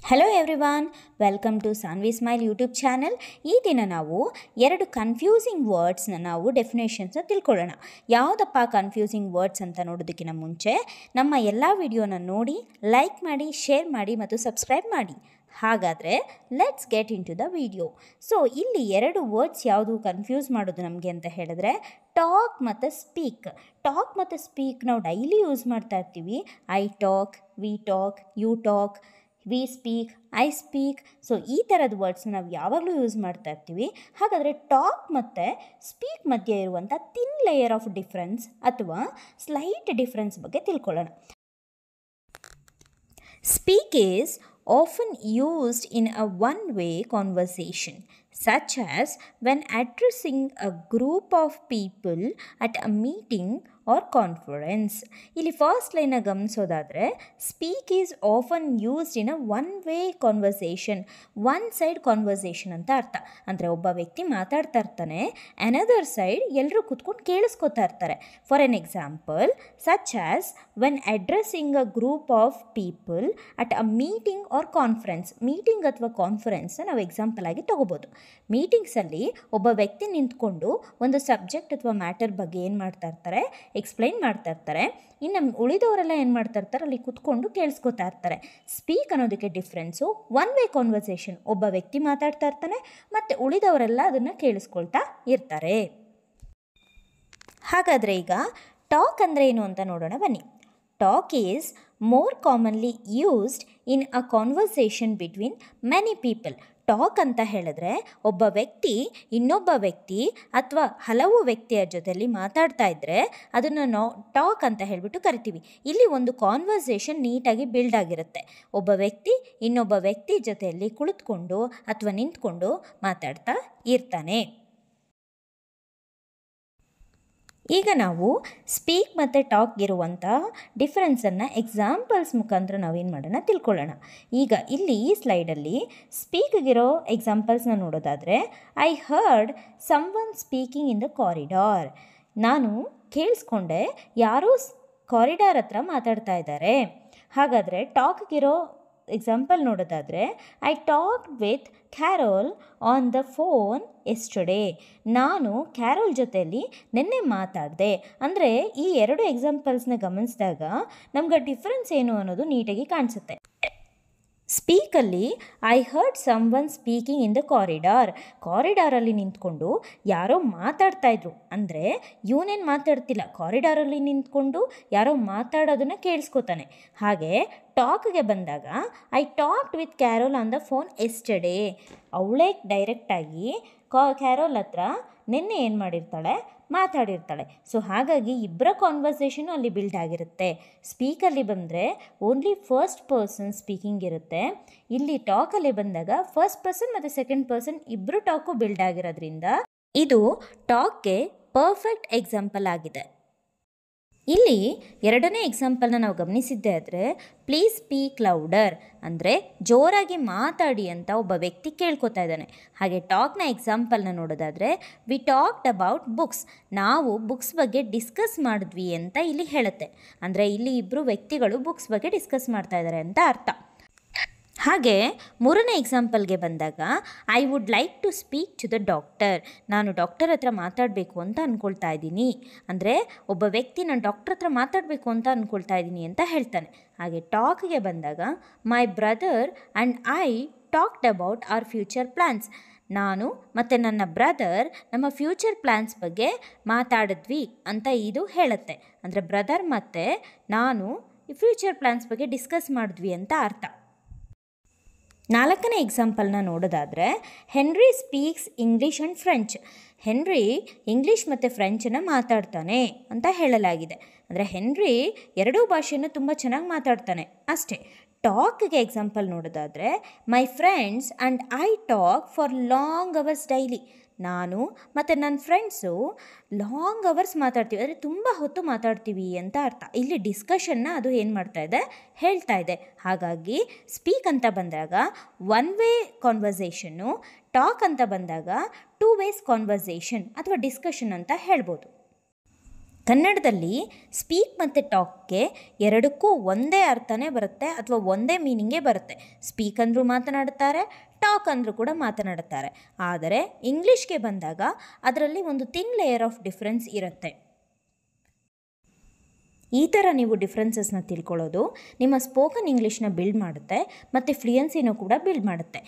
Hello everyone, welcome to Sanvi smile YouTube channel. ಈ ದಿನ ನಾವು ಎರಡು ಕನ್ಫ್ಯೂಸಿಂಗ್ ವರ್ಡ್ಸ್ನ ನಾವು ಡೆಫಿನೇಷನ್ಸ್ನ ತಿಳ್ಕೊಳ್ಳೋಣ. ಯಾವುದಪ್ಪ ಕನ್ಫ್ಯೂಸಿಂಗ್ ವರ್ಡ್ಸ್ ಅಂತ ನೋಡೋದಕ್ಕಿಂತ ಮುಂಚೆ ನಮ್ಮ ಎಲ್ಲ ವಿಡಿಯೋನ ನೋಡಿ, ಲೈಕ್ ಮಾಡಿ, ಶೇರ್ ಮಾಡಿ ಮತ್ತು ಸಬ್ಸ್ಕ್ರೈಬ್ ಮಾಡಿ. ಹಾಗಾದರೆ let's get into the video. So ಇಲ್ಲಿ ಎರಡು ವರ್ಡ್ಸ್ ಯಾವುದು ಕನ್ಫ್ಯೂಸ್ ಮಾಡೋದು ನಮಗೆ ಅಂತ ಹೇಳಿದ್ರೆ ಟಾಕ್ ಮತ್ತು ಸ್ಪೀಕ್. ಟಾಕ್ ಮತ್ತು ಸ್ಪೀಕ್ ನಾವು ಡೈಲಿ ಯೂಸ್ ಮಾಡ್ತಾ ಇರ್ತೀವಿ. I talk, we talk, you talk, we speak, I speak. So ಈ ಥರದ ವರ್ಡ್ಸ್ನ ನಾವು ಯಾವಾಗಲೂ ಯೂಸ್ ಮಾಡ್ತಾ ಇರ್ತೀವಿ. ಹಾಗಾದರೆ ಟಾಕ್ ಮತ್ತು ಸ್ಪೀಕ್ ಮಧ್ಯೆ ಇರುವಂಥ ಥಿನ್ ಲೇಯರ್ ಆಫ್ ಡಿಫ್ರೆನ್ಸ್ ಅಥವಾ ಸ್ಲೈಟ್ ಡಿಫ್ರೆನ್ಸ್ ಬಗ್ಗೆ ತಿಳ್ಕೊಳ್ಳೋಣ. Speak is often used in a one-way conversation, such as when addressing a group of people at a meeting or conference. ಇಲ್ಲಿ ಫಸ್ಟ್ ಲೈನ ಗಮನಿಸೋದಾದರೆ speak is often used in a one way conversation, one side conversation ಅಂತ ಅರ್ಥ. ಅಂದರೆ ಒಬ್ಬ ವ್ಯಕ್ತಿ ಮಾತಾಡ್ತಾ ಇರ್ತಾನೆ, another side ಎಲ್ಲರೂ ಕೂತ್ಕೊಂಡು ಕೇಳಿಸ್ಕೊತಾ ಇರ್ತಾರೆ. For an example, such as when addressing a group of people at a meeting or conference. Meeting ಅಥವಾ ಕಾನ್ಫರೆನ್ಸ್ನ ನಾವು ಎಕ್ಸಾಂಪಲ್ ಆಗಿ ತೊಗೋಬೋದು. ಮೀಟಿಂಗ್ಸಲ್ಲಿ ಒಬ್ಬ ವ್ಯಕ್ತಿ ನಿಂತ್ಕೊಂಡು ಒಂದು ಸಬ್ಜೆಕ್ಟ್ ಅಥವಾ ಮ್ಯಾಟರ್ ಬಗ್ಗೆ ಏನು ಮಾಡ್ತಾ ಇರ್ತಾರೆ, ಎಕ್ಸ್ಪ್ಲೈನ್ ಮಾಡ್ತಾ ಇರ್ತಾರೆ. ಇನ್ನು ಉಳಿದವರೆಲ್ಲ ಏನು ಮಾಡ್ತಾ ಇರ್ತಾರೆ, ಅಲ್ಲಿ ಕೂತ್ಕೊಂಡು ಕೇಳಿಸ್ಕೊತಾ ಇರ್ತಾರೆ. ಸ್ಪೀಕ್ ಅನ್ನೋದಕ್ಕೆ ಡಿಫ್ರೆನ್ಸು ಒನ್ ವೇ ಕಾನ್ವರ್ಸೇಷನ್, ಒಬ್ಬ ವ್ಯಕ್ತಿ ಮಾತಾಡ್ತಾ ಇರ್ತಾನೆ ಮತ್ತು ಉಳಿದವರೆಲ್ಲ ಅದನ್ನು ಕೇಳಿಸ್ಕೊಳ್ತಾ ಇರ್ತಾರೆ. ಹಾಗಾದರೆ ಈಗ ಟಾಕ್ ಅಂದರೆ ಏನು ಅಂತ ನೋಡೋಣ ಬನ್ನಿ. Talk is more commonly used in a conversation between many people. Talk ಅಂತ ಹೇಳಿದ್ರೆ ಒಬ್ಬ ವ್ಯಕ್ತಿ ಇನ್ನೊಬ್ಬ ವ್ಯಕ್ತಿ ಅಥವಾ ಹಲವು ವ್ಯಕ್ತಿಯ ಜೊತೆಯಲ್ಲಿ ಮಾತಾಡ್ತಾ ಇದ್ದರೆ ಅದನ್ನು ನಾವು ಟಾಕ್ ಅಂತ ಹೇಳಿಬಿಟ್ಟು ಕರಿತೀವಿ. ಇಲ್ಲಿ ಒಂದು ಕಾನ್ವರ್ಸೇಷನ್ ನೀಟಾಗಿ ಬಿಲ್ಡ್ ಆಗಿರುತ್ತೆ. ಒಬ್ಬ ವ್ಯಕ್ತಿ ಇನ್ನೊಬ್ಬ ವ್ಯಕ್ತಿ ಜೊತೆಯಲ್ಲಿ ಕುಳಿತುಕೊಂಡು ಅಥವಾ ನಿಂತ್ಕೊಂಡು ಮಾತಾಡ್ತಾ ಇರ್ತಾನೆ. ಈಗ ನಾವು ಸ್ಪೀಕ್ ಮತ್ತು ಟಾಕ್ ಇರುವಂಥ ಡಿಫ್ರೆನ್ಸನ್ನು ಎಕ್ಸಾಂಪಲ್ಸ್ ಮುಖಾಂತರ ನಾವೇನು ಮಾಡೋಣ ತಿಳ್ಕೊಳ್ಳೋಣ. ಈಗ ಇಲ್ಲಿ ಈ ಸ್ಲೈಡಲ್ಲಿ ಸ್ಪೀಕ್ಗಿರೋ ಎಕ್ಸಾಂಪಲ್ಸ್ನ ನೋಡೋದಾದರೆ, I heard someone speaking in the corridor. ನಾನು ಕೇಳಿಸ್ಕೊಂಡೆ ಯಾರೋ ಕಾರಿಡಾರ್ ಹತ್ರ ಮಾತಾಡ್ತಾ ಇದ್ದಾರೆ. ಹಾಗಾದರೆ ಟಾಕ್ಗಿರೋ ಎಕ್ಸಾಂಪಲ್ ನೋಡೋದಾದರೆ, I talked with Carroll on the phone yesterday. ನಾನು ಕ್ಯಾರೋಲ್ ಜೊತೆಯಲ್ಲಿ ನಿನ್ನೆ ಮಾತಾಡಿದೆ. ಅಂದರೆ ಈ ಎರಡು ಎಕ್ಸಾಂಪಲ್ಸ್ನ ಗಮನಿಸಿದಾಗ ನಮ್ಗೆ ಡಿಫ್ರೆನ್ಸ್ ಏನು ಅನ್ನೋದು ನೀಟಾಗಿ ಕಾಣಿಸುತ್ತೆ. ಸ್ಪೀಕಲ್ಲಿ I heard someone speaking in the corridor. ಕಾರಿಡಾರಲ್ಲಿ ನಿಂತ್ಕೊಂಡು ಯಾರೋ ಮಾತಾಡ್ತಾ ಇದ್ರು. ಅಂದರೆ ಇವನೇನು ಮಾತಾಡ್ತಿಲ್ಲ, ಕಾರಿಡಾರಲ್ಲಿ ನಿಂತ್ಕೊಂಡು ಯಾರೋ ಮಾತಾಡೋದನ್ನು ಕೇಳಿಸ್ಕೊತಾನೆ. ಹಾಗೆ ಟಾಕ್ಗೆ ಬಂದಾಗ I talked with Carroll on the phone yesterday. ಅವಳೇ ಡೈರೆಕ್ಟಾಗಿ ಕ್ಯಾರೋಲ್ ಹತ್ರ ನಿನ್ನೆ ಏನು ಮಾಡಿರ್ತಾಳೆ, ಮಾತಾಡಿರ್ತಾಳೆ. ಸೊ ಹಾಗಾಗಿ ಇಬ್ಬರ ಕಾನ್ವರ್ಸೇಷನು ಅಲ್ಲಿ ಬಿಲ್ಡ್ ಆಗಿರುತ್ತೆ. ಸ್ಪೀಕಲ್ಲಿ ಬಂದರೆ ಓನ್ಲಿ ಫಸ್ಟ್ ಪರ್ಸನ್ ಸ್ಪೀಕಿಂಗ್ ಇರುತ್ತೆ. ಇಲ್ಲಿ ಟಾಕಲ್ಲಿ ಬಂದಾಗ ಫಸ್ಟ್ ಪರ್ಸನ್ ಮತ್ತು ಸೆಕೆಂಡ್ ಪರ್ಸನ್ ಇಬ್ಬರು ಟಾಕು ಬಿಲ್ಡ್ ಆಗಿರೋದ್ರಿಂದ ಇದು ಟಾಕ್ಗೆ ಪರ್ಫೆಕ್ಟ್ ಎಕ್ಸಾಂಪಲ್ ಆಗಿದೆ. ಇಲ್ಲಿ ಎರಡನೇ ಎಕ್ಸಾಂಪಲ್ನ ನಾವು ಗಮನಿಸಿದ್ದೇ ಆದರೆ, ಪ್ಲೀಸ್ ಸ್ಪೀಕ್ ಲೌಡರ್ ಅಂದರೆ ಜೋರಾಗಿ ಮಾತಾಡಿ ಅಂತ ಒಬ್ಬ ವ್ಯಕ್ತಿ ಕೇಳ್ಕೊತಾ ಇದ್ದಾನೆ. ಹಾಗೆ ಟಾಕ್ನ ಎಕ್ಸಾಂಪಲ್ನ ನೋಡೋದಾದರೆ, ವಿ ಟಾಕ್ಡ್ ಅಬೌಟ್ ಬುಕ್ಸ್. ನಾವು ಬುಕ್ಸ್ ಬಗ್ಗೆ ಡಿಸ್ಕಸ್ ಮಾಡಿದ್ವಿ ಅಂತ ಇಲ್ಲಿ ಹೇಳುತ್ತೆ. ಅಂದರೆ ಇಲ್ಲಿ ಇಬ್ಬರು ವ್ಯಕ್ತಿಗಳು ಬುಕ್ಸ್ ಬಗ್ಗೆ ಡಿಸ್ಕಸ್ ಮಾಡ್ತಾ ಇದ್ದಾರೆ ಅಂತ ಅರ್ಥ. ಹಾಗೆ ಮೂರನೇ ಎಕ್ಸಾಂಪಲ್ಗೆ ಬಂದಾಗ, I would like to speak to the doctor. ನಾನು ಡಾಕ್ಟರ್ ಹತ್ರ ಮಾತಾಡಬೇಕು ಅಂತ ಅಂದ್ಕೊಳ್ತಾ ಇದ್ದೀನಿ. ಅಂದರೆ ಒಬ್ಬ ವ್ಯಕ್ತಿ ನಾನು ಡಾಕ್ಟರ್ ಹತ್ರ ಮಾತಾಡಬೇಕು ಅಂತ ಅಂದ್ಕೊಳ್ತಾ ಇದ್ದೀನಿ ಅಂತ ಹೇಳ್ತಾನೆ. ಹಾಗೆ ಟಾಕ್ಗೆ ಬಂದಾಗ, my brother and I talked about our future plans. ನಾನು ಮತ್ತು ನನ್ನ ಬ್ರದರ್ ನಮ್ಮ ಫ್ಯೂಚರ್ ಪ್ಲ್ಯಾನ್ಸ್ ಬಗ್ಗೆ ಮಾತಾಡಿದ್ವಿ ಅಂತ ಇದು ಹೇಳುತ್ತೆ. ಅಂದರೆ ಬ್ರದರ್ ಮತ್ತು ನಾನು ಫ್ಯೂಚರ್ ಪ್ಲ್ಯಾನ್ಸ್ ಬಗ್ಗೆ ಡಿಸ್ಕಸ್ ಮಾಡಿದ್ವಿ ಅಂತ ಅರ್ಥ. ನಾಲ್ಕನೇ ಎಕ್ಸಾಂಪಲ್ನ ನೋಡೋದಾದರೆ, henry speaks English and French. Henry English ಮತ್ತು ಫ್ರೆಂಚನ್ನು ಮಾತಾಡ್ತಾನೆ ಅಂತ ಹೇಳಲಾಗಿದೆ. ಅಂದರೆ ಹೆನ್ರಿ ಎರಡೂ ಭಾಷೆಯನ್ನು ತುಂಬ ಚೆನ್ನಾಗಿ ಮಾತಾಡ್ತಾನೆ ಅಷ್ಟೇ. ಟಾಕ್ಗೆ ಎಕ್ಸಾಂಪಲ್ ನೋಡೋದಾದರೆ, my friends and I talk for long hours daily. ನಾನು ಮತ್ತು ನನ್ನ ಫ್ರೆಂಡ್ಸು ಲಾಂಗ್ ಅವರ್ಸ್ ಮಾತಾಡ್ತೀವಿ, ಅಂದರೆ ತುಂಬ ಹೊತ್ತು ಮಾತಾಡ್ತೀವಿ ಅಂತ ಅರ್ಥ. ಇಲ್ಲಿ ಡಿಸ್ಕಷನ್ನ ಅದು ಏನು ಮಾಡ್ತಾ ಇದೆ, ಹೇಳ್ತಾ ಇದೆ. ಹಾಗಾಗಿ ಸ್ಪೀಕ್ ಅಂತ ಬಂದಾಗ ಒನ್ ವೇ ಕಾನ್ವರ್ಸೇಷನ್ನು, ಟಾಕ್ ಅಂತ ಬಂದಾಗ ಟೂ ವೇಸ್ ಕಾನ್ವರ್ಸೇಷನ್ ಅಥವಾ ಡಿಸ್ಕಷನ್ ಅಂತ ಹೇಳ್ಬೋದು. ಕನ್ನಡದಲ್ಲಿ ಸ್ಪೀಕ್ ಮತ್ತು ಟಾಕ್ಗೆ ಎರಡಕ್ಕೂ ಒಂದೇ ಅರ್ಥನೇ ಬರುತ್ತೆ ಅಥವಾ ಒಂದೇ ಮೀನಿಂಗೇ ಬರುತ್ತೆ. ಸ್ಪೀಕ್ ಅಂದರೂ ಮಾತನಾಡುತ್ತಾರೆ, ಟಾಕ್ ಅಂದರೂ ಕೂಡ ಮಾತನಾಡುತ್ತಾರೆ. ಆದರೆ ಇಂಗ್ಲೀಷ್ಗೆ ಬಂದಾಗ ಅದರಲ್ಲಿ ಒಂದು ಥಿನ್ ಲೇಯರ್ ಆಫ್ ಡಿಫ್ರೆನ್ಸ್ ಇರುತ್ತೆ. ಈ ಥರ ನೀವು ಡಿಫ್ರೆನ್ಸಸ್ನ ತಿಳ್ಕೊಳ್ಳೋದು ನಿಮ್ಮ ಸ್ಪೋಕನ್ ಇಂಗ್ಲೀಷ್ನ ಬಿಲ್ಡ್ ಮಾಡುತ್ತೆ ಮತ್ತು ಫ್ಲೂಯೆನ್ಸಿನೂ ಕೂಡ ಬಿಲ್ಡ್ ಮಾಡುತ್ತೆ.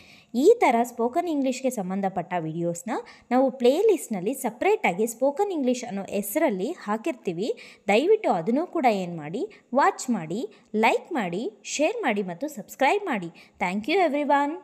ಈ ಥರ ಸ್ಪೋಕನ್ ಇಂಗ್ಲೀಷ್ಗೆ ಸಂಬಂಧಪಟ್ಟ ವಿಡಿಯೋಸ್ನ ನಾವು ಪ್ಲೇಲಿಸ್ಟ್ನಲ್ಲಿ ಸಪ್ರೇಟಾಗಿ ಸ್ಪೋಕನ್ ಇಂಗ್ಲೀಷ್ ಅನ್ನೋ ಹೆಸರಲ್ಲಿ ಹಾಕಿರ್ತೀವಿ. ದಯವಿಟ್ಟು ಅದನ್ನು ಕೂಡ ಏನು ಮಾಡಿ, ವಾಚ್ ಮಾಡಿ, ಲೈಕ್ ಮಾಡಿ, ಶೇರ್ ಮಾಡಿ ಮತ್ತು ಸಬ್ಸ್ಕ್ರೈಬ್ ಮಾಡಿ. Thank you everyone.